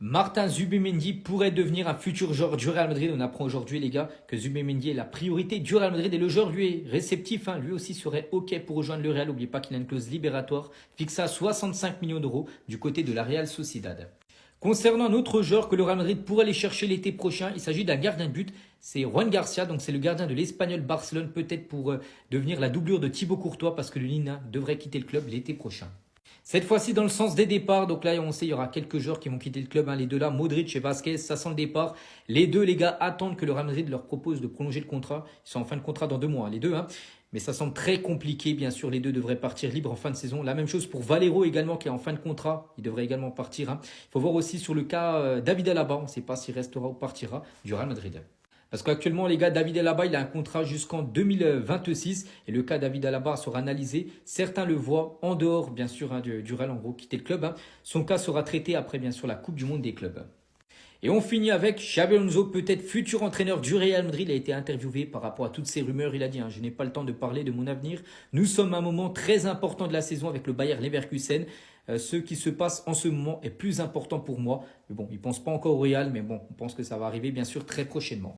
Martin Zubimendi pourrait devenir un futur joueur du Real Madrid. On apprend aujourd'hui, les gars, que Zubimendi est la priorité du Real Madrid et le joueur lui est réceptif. Lui aussi serait OK pour rejoindre le Real. N'oubliez pas qu'il a une clause libératoire fixée à 65 millions d'euros du côté de la Real Sociedad. Concernant un autre joueur que le Real Madrid pourrait aller chercher l'été prochain, il s'agit d'un gardien de but. C'est Juan Garcia, donc c'est le gardien de l'Espagnol Barcelone, peut-être pour devenir la doublure de Thibaut Courtois parce que le Lina devrait quitter le club l'été prochain. Cette fois-ci dans le sens des départs, donc là on sait il y aura quelques joueurs qui vont quitter le club, les deux là, Modric et Vasquez, ça sent le départ. Les deux les gars attendent que le Real Madrid leur propose de prolonger le contrat, ils sont en fin de contrat dans 2 mois les deux. Mais ça semble très compliqué, bien sûr les deux devraient partir libres en fin de saison. La même chose pour Valero également qui est en fin de contrat, il devrait également partir. Il faut voir aussi sur le cas David Alaba, on ne sait pas s'il restera ou partira du Real Madrid. Parce qu'actuellement, les gars, David Alaba, il a un contrat jusqu'en 2026. Et le cas David Alaba sera analysé. Certains le voient en dehors, bien sûr, du Real, en gros, quitter le club. Son cas sera traité après, bien sûr, la Coupe du Monde des clubs. Et on finit avec Xabi Alonso, peut-être futur entraîneur du Real Madrid. Il a été interviewé par rapport à toutes ces rumeurs. Il a dit je n'ai pas le temps de parler de mon avenir. Nous sommes à un moment très important de la saison avec le Bayer Leverkusen. Ce qui se passe en ce moment est plus important pour moi. Mais bon, il ne pense pas encore au Real, mais bon, on pense que ça va arriver bien sûr très prochainement.